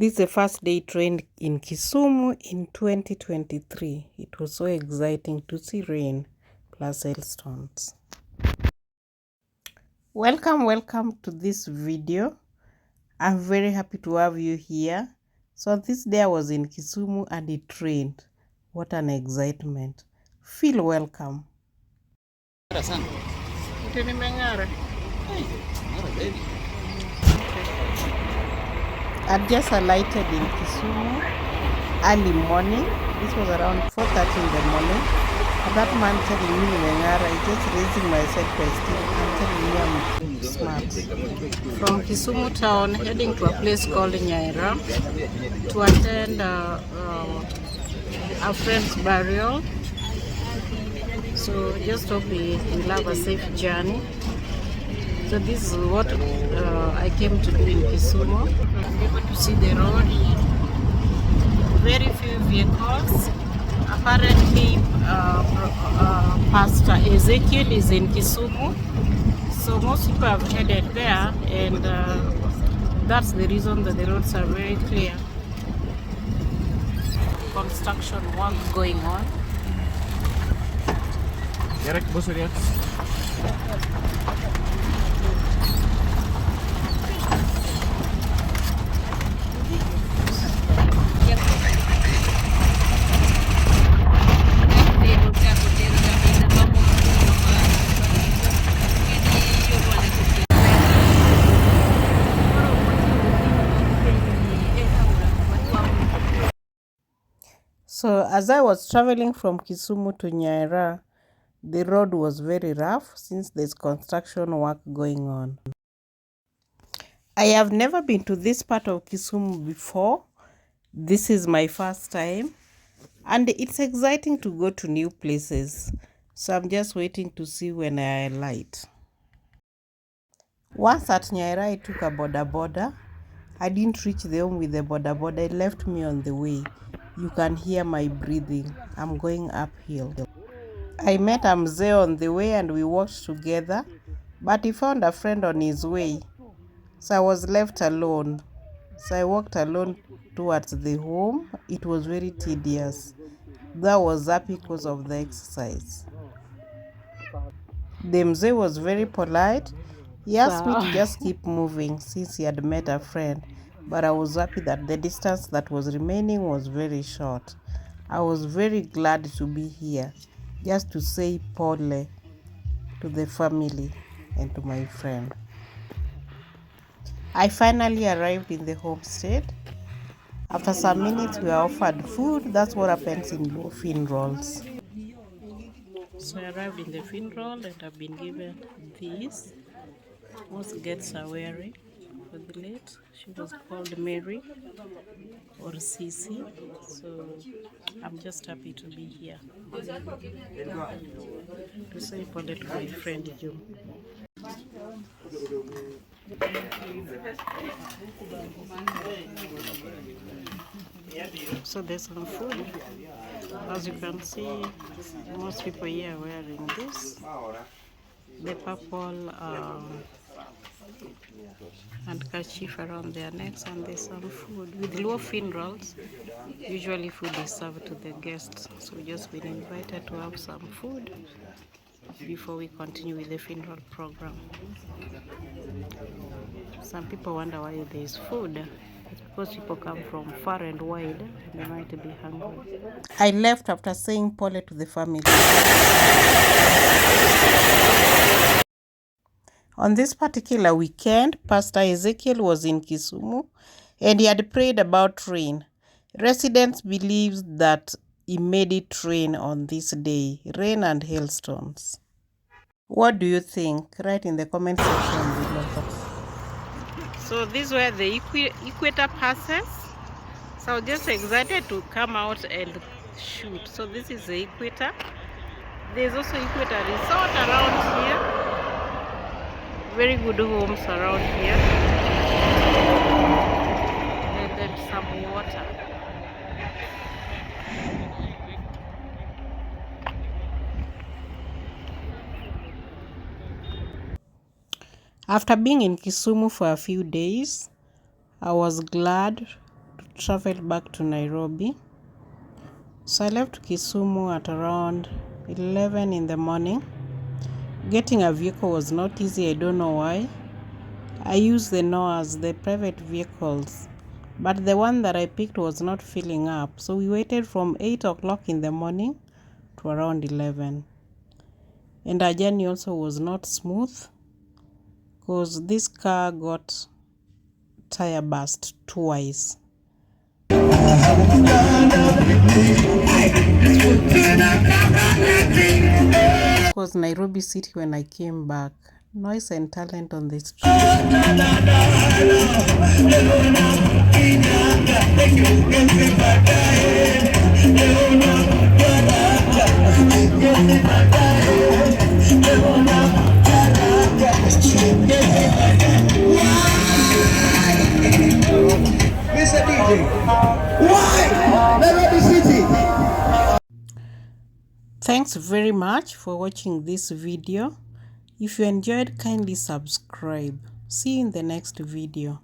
This is the first day it rained in Kisumu in 2023. It was so exciting to see rain plus hailstones. Welcome to this video. I'm very happy to have you here. So this day I was in Kisumu and it rained. What an excitement. Feel welcome. I just alighted in Kisumu early morning. This was around 4:30 in the morning. And that man telling me Mengara, I just raising my self-esteem and telling me I'm smart. From Kisumu town, heading to a place called Nyaira to attend a friend's burial. So just hope we'll have a safe journey. So this is what I came to do in Kisumu. I'm able to see the road. Very few vehicles. Apparently, Pastor Ezekiel is in Kisumu. So most people have headed there, and that's the reason that the roads are very clear. Construction work going on. So as I was traveling from Kisumu to Nyaira, the road was very rough since there's construction work going on. I have never been to this part of Kisumu before. This is my first time. And it's exciting to go to new places. So I'm just waiting to see when I alight. Once at Nyaira, I took a boda. I didn't reach the home with the boda. It left me on the way. You can hear my breathing. I'm going uphill. I met Mzee on the way and we walked together, but he found a friend on his way. So I was left alone. So I walked alone towards the home. It was very tedious. Though I was happy because of the exercise. The Mzee was very polite. He asked me to just keep moving since he had met a friend. But I was happy that the distance that was remaining was very short. I was very glad to be here, just to say pole to the family and to my friend. I finally arrived in the homestead. After some minutes, we were offered food. That's what happens in funerals. So I arrived in the funeral and I've been given this. Most guests are wearing for the late. She was called Mary or Sisi. So I'm just happy to be here. To say pole to my friend June. So there's some food. As you can see, most people here are wearing this. The purple handkerchief around their necks, and there's some food. With low funerals, usually food is served to the guests. So we've just been invited to have some food before we continue with the funeral program. Some people wonder why there is food. It's because people come from far and wide and they might be hungry. I left after saying pole to the family. On this particular weekend, Pastor Ezekiel was in Kisumu and he had prayed about rain. Residents believe that he made it rain on this day, rain and hailstones. What do you think? Write in the comment section below. So this is where the equator passes. So I'm just excited to come out and shoot. So this is the equator. There's also equator resort around here. Very good homes around here. And then some water. After being in Kisumu for a few days, I was glad travel back to Nairobi. So I left Kisumu at around 11 in the morning. Getting a vehicle was not easy, I don't know why. I used the NOAs, the private vehicles, but the one that I picked was not filling up. So we waited from 8 o'clock in the morning to around 11. And our journey also was not smooth because this car got tire burst twice. This was Nairobi City when I came back. Noise and talent on the street. Mr. DJ, why Nairobi City? Thanks very much for watching this video. If you enjoyed, kindly subscribe. See you in the next video.